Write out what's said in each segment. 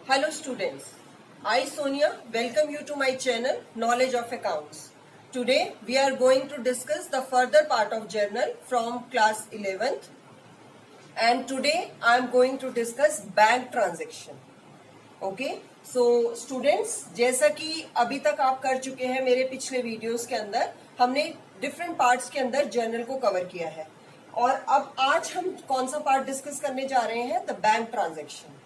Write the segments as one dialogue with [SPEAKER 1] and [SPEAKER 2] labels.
[SPEAKER 1] Hello students, I Sonia welcome you to my channel Knowledge of Accounts. Today we are going to discuss the further part of journal from class 11th and today I am going to discuss bank transaction. Okay, so students जैसा कि अभी तक आप कर चुके हैं मेरे पिछले वीडियोस के अंदर हमने डिफरेंट पार्ट्स के अंदर जर्नल को कवर किया है और अब आज हम कौन सा पार्ट डिस्कस करने जा रहे हैं the bank transaction.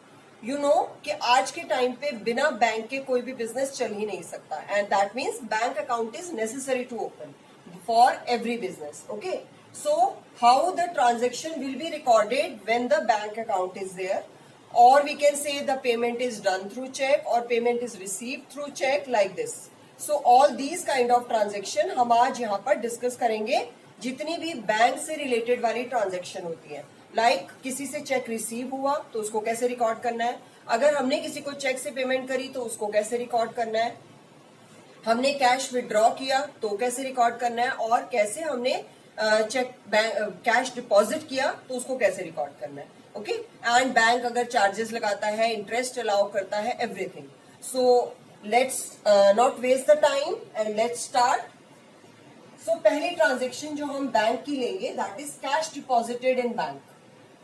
[SPEAKER 1] You know कि आज के टाइम पे बिना बैंक के कोई भी बिजनेस चल ही नहीं सकता and that means bank account is necessary to open for every business. Okay, so how the transaction will be recorded when the bank account is there, or we can say the payment is done through check or payment is received through check like this. So all these kind of transaction हम आज यहाँ पर discuss करेंगे जितनी भी bank से related वाली transaction होती है. लाइक किसी से चेक रिसीव हुआ तो उसको कैसे रिकॉर्ड करना है, अगर हमने किसी को चेक से पेमेंट करी तो उसको कैसे रिकॉर्ड करना है, हमने कैश विड्रॉ किया तो कैसे रिकॉर्ड करना है और कैसे हमने चेक कैश डिपॉजिट किया तो उसको कैसे रिकॉर्ड करना है. ओके, एंड बैंक अगर चार्जेस लगाता है, इंटरेस्ट अलाउ करता है, everything. So let's not waste the time and let's start. So पहली ट्रांजेक्शन जो हम बैंक की लेंगे that is cash deposited in bank.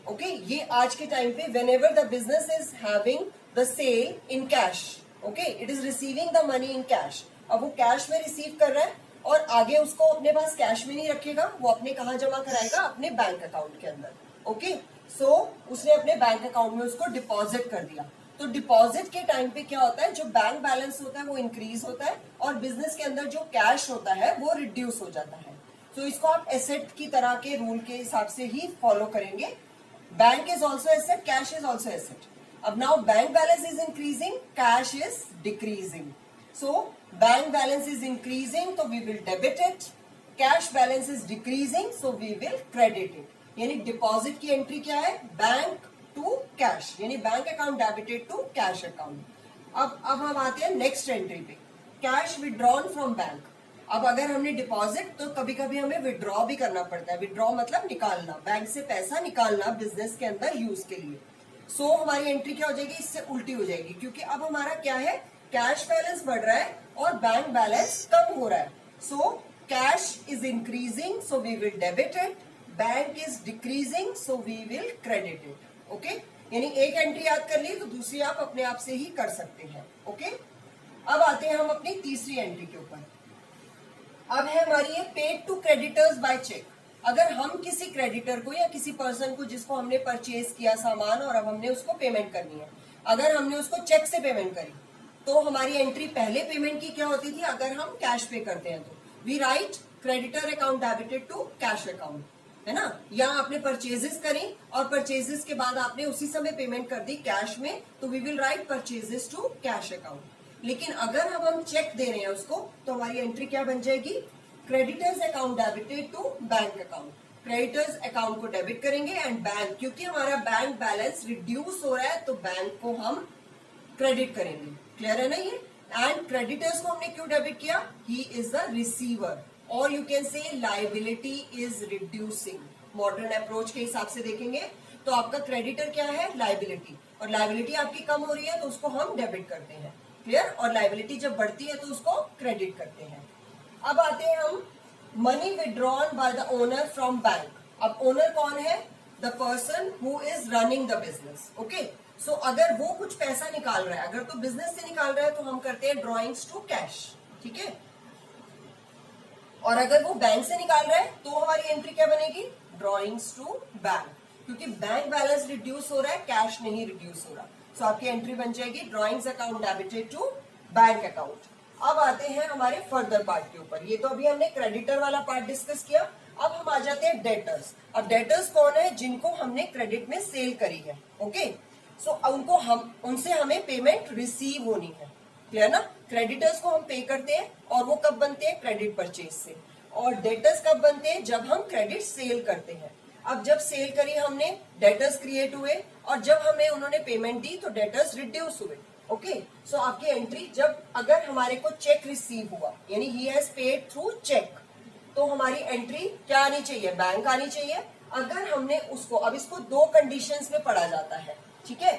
[SPEAKER 1] Okay, ये आज के टाइम पे whenever the business is having the sale in cash, okay, it is receiving the money in cash. अब वो कैश में रिसीव कर रहा है और आगे उसको अपने पास कैश में नहीं रखेगा, वो अपने कहाँ जमा कराएगा, अपने बैंक अकाउंट के अंदर. ओके, सो उसने अपने बैंक अकाउंट में उसको डिपॉजिट कर दिया. तो डिपॉजिट के टाइम पे क्या होता है, जो बैंक बैलेंस होता है वो इंक्रीज होता है और बिजनेस के अंदर जो कैश होता है वो रिड्यूस हो जाता है. तो इसको आप एसेट की तरह के रूल के हिसाब से ही फॉलो करेंगे. Bank is also asset, cash is also asset. अब now bank balance is increasing, cash is decreasing. So bank balance is increasing तो we will debit it, cash balance is decreasing so we will credit it. यानी deposit की entry क्या है, bank to cash, यानी bank account debited to cash account. अब हम आते हैं नेक्स्ट एंट्री पे, कैश विड्रॉन फ्रॉम बैंक. अब अगर हमने डिपॉजिट तो कभी कभी हमें विड्रॉ भी करना पड़ता है. विड्रॉ मतलब निकालना, बैंक से पैसा निकालना बिजनेस के अंदर यूज के लिए. सो हमारी एंट्री क्या हो जाएगी, इससे उल्टी हो जाएगी क्योंकि अब हमारा क्या है, कैश बैलेंस बढ़ रहा है और बैंक बैलेंस कम हो रहा है. So cash is increasing so we will debit it, bank is decreasing so we will credit it. Okay, यानी एक एंट्री याद कर ली तो दूसरी आप अपने आप से ही कर सकते हैं. ओके, अब आते हैं हम अपनी तीसरी एंट्री के ऊपर. अब है हमारी ये paid to creditors by cheque. अगर हम किसी क्रेडिटर को या किसी पर्सन को जिसको हमने परचेज किया सामान और अब हमने उसको पेमेंट करनी है, अगर हमने उसको चेक से पेमेंट करी तो हमारी एंट्री पहले पेमेंट की क्या होती थी, अगर हम कैश पे करते हैं तो we write creditor account debited to cash account, है ना. या आपने परचेजेस करी और परचेजेस के बाद आपने उसी समय पेमेंट कर दी कैश में तो we will write purchases to cash account. लेकिन अगर हम चेक दे रहे हैं उसको तो हमारी एंट्री क्या बन जाएगी, creditors account debited to bank account. Creditors account को डेबिट करेंगे एंड बैंक, क्योंकि हमारा बैंक बैलेंस रिड्यूस हो रहा है तो बैंक को हम क्रेडिट करेंगे. क्लियर है ना ये. एंड क्रेडिटर्स को हमने क्यों डेबिट किया, ही इज द रिसीवर और you can say liability is reducing. Modern approach के हिसाब से देखेंगे तो आपका क्रेडिटर क्या है, लाइबिलिटी, और लाइबिलिटी आपकी कम हो रही है तो उसको हम डेबिट करते हैं. क्लियर. और लाइबिलिटी जब बढ़ती है तो उसको क्रेडिट करते हैं. अब आते हैं हम money withdrawn by the owner from bank. अब ओनर कौन है, the person who is running the business. Okay, so अगर वो कुछ पैसा निकाल रहा है, अगर तो बिजनेस से निकाल रहा है तो हम करते हैं ड्रॉइंग्स टू कैश. ठीक है, और अगर वो बैंक से निकाल रहा है तो हमारी एंट्री क्या बनेगी, ड्रॉइंग्स टू बैंक, क्योंकि बैंक बैलेंस रिड्यूस हो रहा है, कैश नहीं रिड्यूस हो रहा. सो आपकी एंट्री बन जाएगी drawings account debited to bank account. अब आते हैं हमारे फर्दर पार्ट के ऊपर. ये तो अभी हमने क्रेडिटर वाला पार्ट डिस्कस किया. अब हम आ जाते हैं डेटर्स. अब डेटर्स कौन है, जिनको हमने क्रेडिट में सेल करी है. ओके, सो उनको उनसे हमें पेमेंट रिसीव होनी है. क्लियर ना. क्रेडिटर्स को हम पे करते हैं और वो कब बनते हैं, क्रेडिट परचेज से. और डेटर्स कब बनते हैं, जब हम क्रेडिट सेल करते हैं. अब जब सेल करी हमने, डेटर्स क्रिएट हुए और जब हमें उन्होंने पेमेंट दी तो डेटर्स रिड्यूस हुए. ओके, सो आपकी एंट्री जब अगर हमारे को चेक रिसीव हुआ यानी he has paid through cheque तो हमारी एंट्री क्या आनी चाहिए, बैंक आनी चाहिए. अगर हमने उसको, अब इसको दो कंडीशंस में पढ़ा जाता है. ठीक है,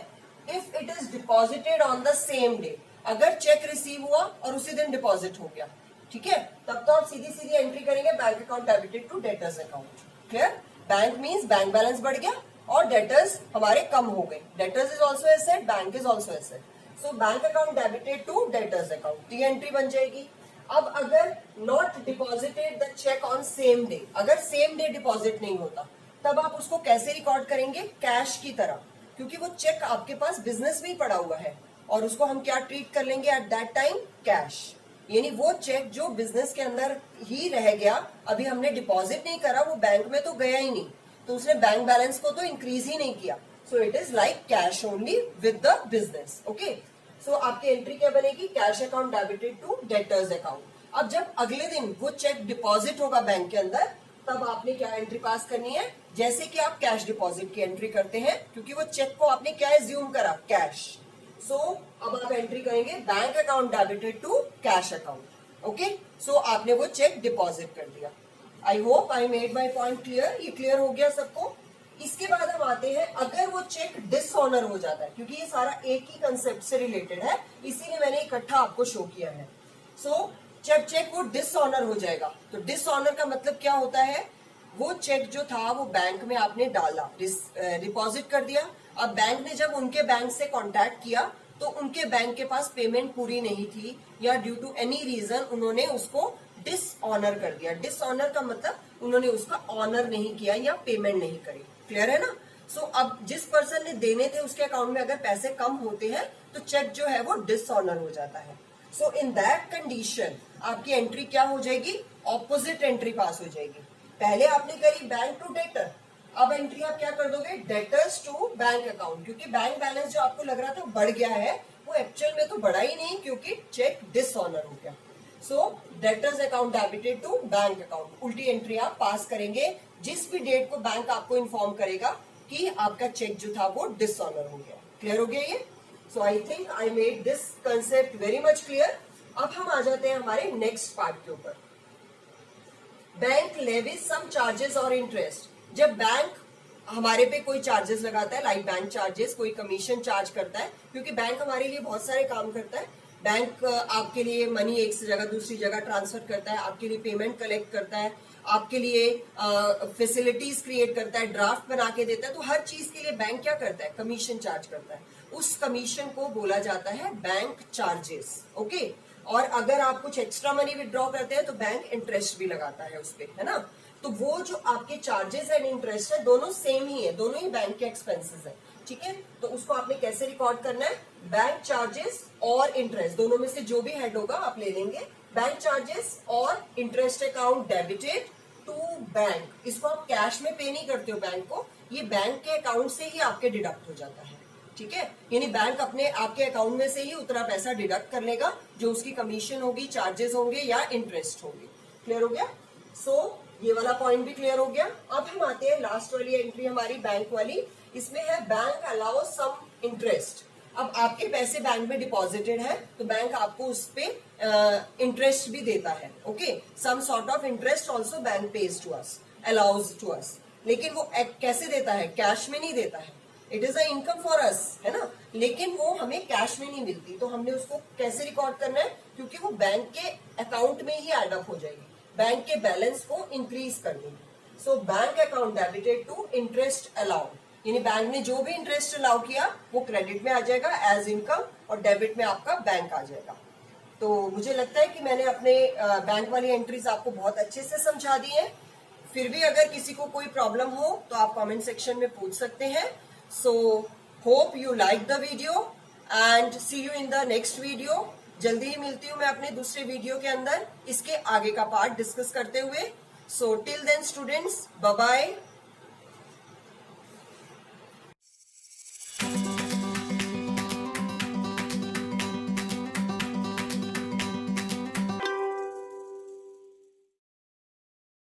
[SPEAKER 1] if it is deposited on the same day, अगर चेक रिसीव हुआ और उसी दिन डिपॉजिट हो गया, ठीक है, तब तो आप सीधी सीधी एंट्री करेंगे bank account debited to debtors account. Clear? Bank means bank balance बढ़ गया और डेटर्स हमारे कम हो गए। Debtors is also asset, bank is also asset, so bank account debited to debtors account, ये एंट्री बन जाएगी। अब अगर not deposited the cheque on same day, अगर सेम डे डिपॉजिट नहीं होता, तब आप उसको कैसे रिकॉर्ड करेंगे? कैश की तरह, क्योंकि वो चेक आपके पास बिजनेस में ही पड़ा हुआ है और उसको हम क्या ट्रीट कर लेंगे एट दैट टाइम? कैश। यानी वो चेक जो बिजनेस के अंदर ही रह गया, अभी हमने डिपॉजिट नहीं करा, वो बैंक में तो गया ही नहीं, तो उसने बैंक बैलेंस को तो इंक्रीज ही नहीं किया, so it is like cash only with the business. Okay, so आपकी एंट्री क्या बनेगी? Cash account debited to debtors account. अब जब अगले दिन वो चेक डिपॉजिट होगा बैंक के अंदर, तब आपने क्या एंट्री पास करनी है? जैसे कि आप कैश डिपॉजिट की एंट्री करते हैं, क्योंकि वो चेक को आपने क्या एज्यूम करा? कैश। सो अब आप एंट्री करेंगे bank account debited to cash account. Okay, so आपने वो चेक डिपॉजिट कर दिया। I hope I made my point clear. ये क्लियर हो गया सबको? इसके बाद हम आते हैं, अगर वो चेक डिसऑनर हो जाता है, क्योंकि ये सारा एक ही कंसेप्ट से रिलेटेड है, इसीलिए मैंने इकट्ठा आपको शो किया है। सो जब चेक वो डिसऑनर हो जाएगा, तो डिसऑनर का मतलब क्या होता है? वो चेक जो था वो बैंक में आपने डाला, डिपॉजिट कर दिया। अब बैंक ने जब उनके बैंक से कांटेक्ट किया, तो उनके बैंक के पास पेमेंट पूरी नहीं थी, या ड्यू टू एनी रीजन उन्होंने उसको डिसऑनर कर दिया। डिसऑनर का मतलब उन्होंने उसका ऑनर नहीं किया या पेमेंट नहीं करी। क्लियर है ना? सो अब जिस पर्सन ने देने थे उसके अकाउंट में अगर पैसे कम होते हैं, तो चेक जो है वो डिसऑनर हो जाता है। सो इन दैट कंडीशन आपकी एंट्री क्या हो जाएगी? ऑपोजिट एंट्री पास हो जाएगी। पहले आपने करी बैंक टू डेटर, अब एंट्री आप क्या कर दोगे? डेटर्स टू बैंक अकाउंट, क्योंकि बैंक बैलेंस जो आपको लग रहा था बढ़ गया है, वो एक्चुअल में तो बढ़ा ही नहीं, क्योंकि चेक डिसऑनर हो गया। So debtors account debited to bank account, उल्टी एंट्री आप पास करेंगे जिस भी डेट को बैंक आपको इन्फॉर्म करेगा कि आपका चेक जो था वो डिसऑनर हो गया। क्लियर हो गया ये? So I think I made this concept very much clear. अब हम आ जाते हैं हमारे नेक्स्ट पार्ट के ऊपर। बैंक लेवीज सम चार्जेस और इंटरेस्ट। जब बैंक हमारे पे कोई चार्जेस लगाता है, लाइक बैंक चार्जेस, कोई कमीशन चार्ज करता है, क्योंकि बैंक हमारे लिए बहुत सारे काम करता है। बैंक आपके लिए मनी एक से जगह दूसरी जगह ट्रांसफर करता है, आपके लिए पेमेंट कलेक्ट करता है, आपके लिए फैसिलिटीज क्रिएट करता है, ड्राफ्ट बना के देता है। तो हर चीज के लिए बैंक क्या करता है? कमीशन चार्ज करता है। उस कमीशन को बोला जाता है बैंक चार्जेस। ओके, और अगर आप कुछ एक्स्ट्रा मनी विड्रॉ करते हैं तो बैंक इंटरेस्ट भी लगाता है उस पर, है ना? तो वो जो आपके चार्जेस एंड इंटरेस्ट है, दोनों सेम ही है, दोनों ही बैंक के एक्सपेंसेस है। ठीक है, तो उसको आपने कैसे रिकॉर्ड करना है? बैंक चार्जेस और इंटरेस्ट, दोनों में से जो भी हेड होगा आप ले लेंगे। बैंक चार्जेस और interest account debited to bank. इसको आप कैश में पे नहीं करते हो बैंक को, ये बैंक के अकाउंट से ही आपके डिडक्ट हो जाता है। ठीक है, यानी बैंक अपने आपके अकाउंट में से ही उतना पैसा डिडक्ट कर लेगा जो उसकी कमीशन होगी, चार्जेस होंगे या इंटरेस्ट होंगे। क्लियर हो गया? सो ये वाला पॉइंट भी क्लियर हो गया। अब हम आते हैं लास्ट वाली एंट्री हमारी बैंक वाली। इसमें है बैंक अलाउ सम इंटरेस्ट। अब आपके पैसे बैंक में डिपॉजिटेड है, तो बैंक आपको उस पे इंटरेस्ट भी देता है। Okay, some sort of interest also bank pays to us, allows to us. लेकिन वो कैसे देता है? कैश में नहीं देता है। It is a income for us, है ना? लेकिन वो हमें कैश में नहीं मिलती, तो हमने उसको कैसे रिकॉर्ड करना है? क्योंकि वो बैंक के अकाउंट में ही एड अप हो जाएगी, बैंक के बैलेंस को इंक्रीज कर देंगे। So bank account debited to interest allow, यानी बैंक ने जो भी इंटरेस्ट अलाउ किया वो क्रेडिट में आ जाएगा एज इनकम, और डेबिट में आपका बैंक आ जाएगा। तो मुझे लगता है कि मैंने अपने बैंक वाली एंट्रीज आपको बहुत अच्छे से समझा दी है। फिर भी अगर किसी को कोई प्रॉब्लम हो तो आप कमेंट सेक्शन में पूछ सकते हैं। So hope you like the video and see you in the next video. जल्दी ही मिलती हूँ मैं अपने दूसरे वीडियो के अंदर इसके आगे का पार्ट डिस्कस करते हुए। So till then students, bye bye.